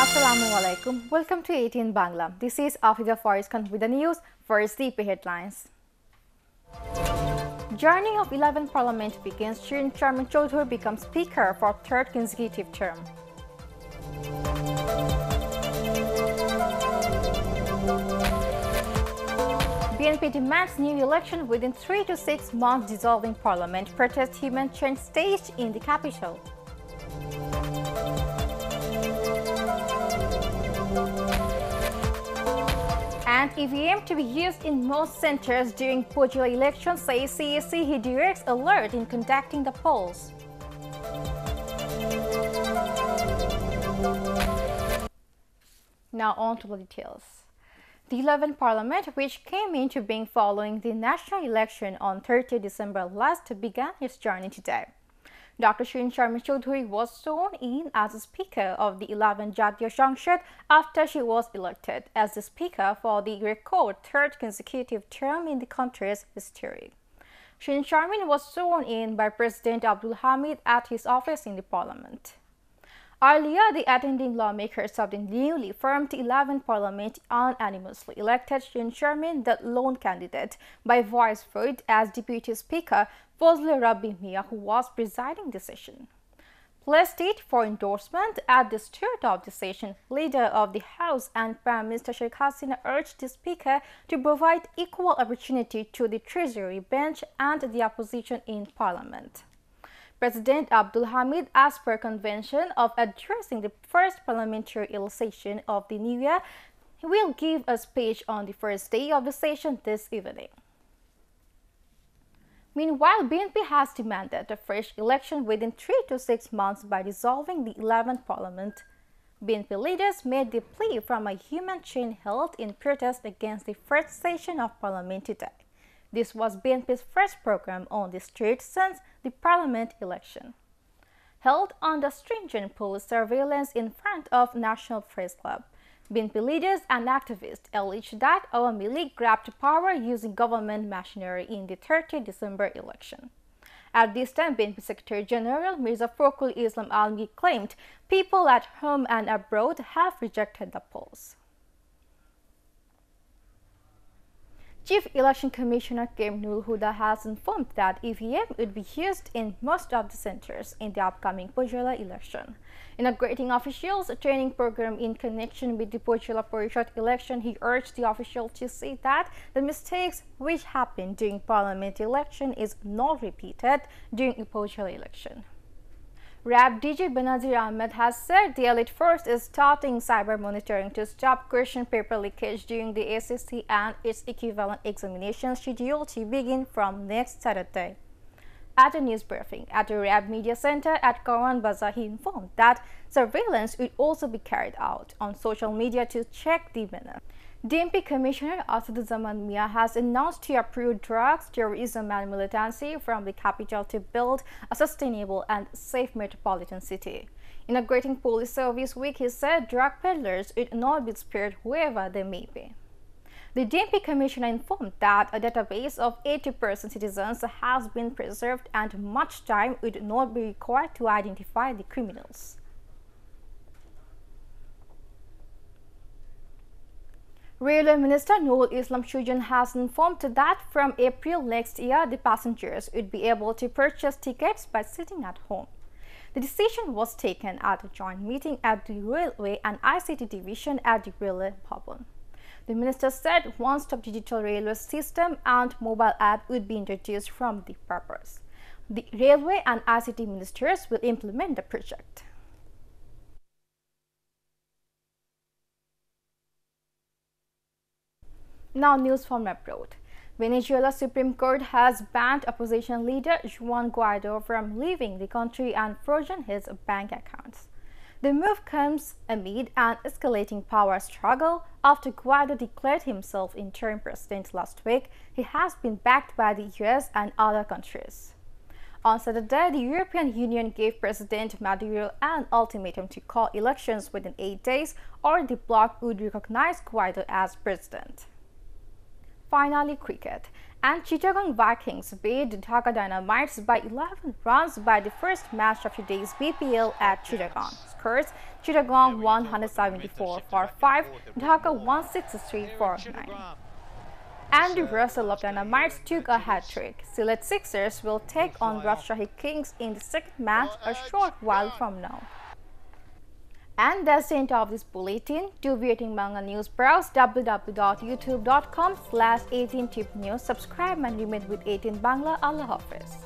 Assalamualaikum. Welcome to ATN Bangla. This is Afifa Fairuz with the news. First, the headlines. Journey of 11th Parliament begins. Chairman Chaudhary becomes Speaker for third consecutive term. BNP demands new election within 3 to 6 months, dissolving Parliament. Protest human change staged in the capital. And EVM to be used in most centers during Pujila elections, says CAC. He directs alert in conducting the polls. Now on to the details. The 11th Parliament, which came into being following the national election on 30 December last, began its journey today. Dr. Chairman Chaudhary was sworn in as the Speaker of the 11th Jatiya Sanshad after she was elected as the Speaker for the record third consecutive term in the country's history. Chairman was sworn in by President Abdul Hamid at his office in the Parliament. Earlier, the attending lawmakers of the newly formed 11th Parliament unanimously elected Chairman, the lone candidate, by voice vote as Deputy Speaker Fazle Rabbi Mia, who was presiding the session. Placed it for endorsement at the start of the session, Leader of the House and Prime Minister Sheikh Hasina urged the Speaker to provide equal opportunity to the Treasury bench and the opposition in Parliament. President Abdul Hamid, as per convention of addressing the first parliamentary session of the new year, will give a speech on the first day of the session this evening. Meanwhile, BNP has demanded a fresh election within 3 to 6 months by dissolving the 11th Parliament. BNP leaders made the plea from a human chain held in protest against the first session of Parliament today. This was BNP's first program on the street since the Parliament election. Held under stringent police surveillance in front of National Press Club, BNP leaders and activists alleged that Awami League grabbed power using government machinery in the 30 December election. At this time, BNP Secretary General Mirza Fakhrul Islam Almgir claimed people at home and abroad have rejected the polls. Chief Election Commissioner Kim Nul Huda has informed that EVM would be used in most of the centers in the upcoming Pujila election. Inaugurating officials a training program in connection with the Pujila Parishad election, he urged the officials to see that the mistakes which happened during Parliament election is not repeated during the Pujila election. RAB DG Benazir Ahmed has said the elite force is starting cyber monitoring to stop question paper leakage during the SSC and its equivalent examinations scheduled to begin from next Saturday. At a news briefing at the RAB Media Center at Kawan Bazaar, he informed that surveillance would also be carried out on social media to check the manner. DMP Commissioner Asaduzaman Mia has announced to approve drugs, terrorism and militancy from the capital to build a sustainable and safe metropolitan city. Inaugurating Police Service Week, he said drug peddlers would not be spared whoever they may be. The DMP Commissioner informed that a database of 80% citizens has been preserved and much time would not be required to identify the criminals. Railway Minister Nurul Islam Shujan has informed that from April next year, the passengers would be able to purchase tickets by sitting at home. The decision was taken at a joint meeting at the Railway and ICT Division at the Railway Bhavan. The minister said one-stop digital railway system and mobile app would be introduced from the purpose. The Railway and ICT ministers will implement the project. Now news from abroad. Venezuela Supreme Court has banned opposition leader Juan Guaido from leaving the country and frozen his bank accounts. The move comes amid an escalating power struggle after Guaido declared himself interim president last week. He has been backed by the US and other countries. On Saturday, the European Union gave President Maduro an ultimatum to call elections within 8 days or the bloc would recognize Guaido as president. Finally, cricket. And Chittagong Vikings beat Dhaka Dynamites by 11 runs by the first match of today's BPL at Chittagong. Scores: Chittagong 174 for 5, Dhaka 163 for 9. Andy Russell of Dynamites took a hat-trick. Sylhet Sixers will take on Rajshahi Kings in the second match a short while from now. And that's the end of this bulletin. To view ATN Bangla News, browse www.youtube.com/ATN Tip News. Subscribe and remain with ATN Bangla. Allah Hafiz.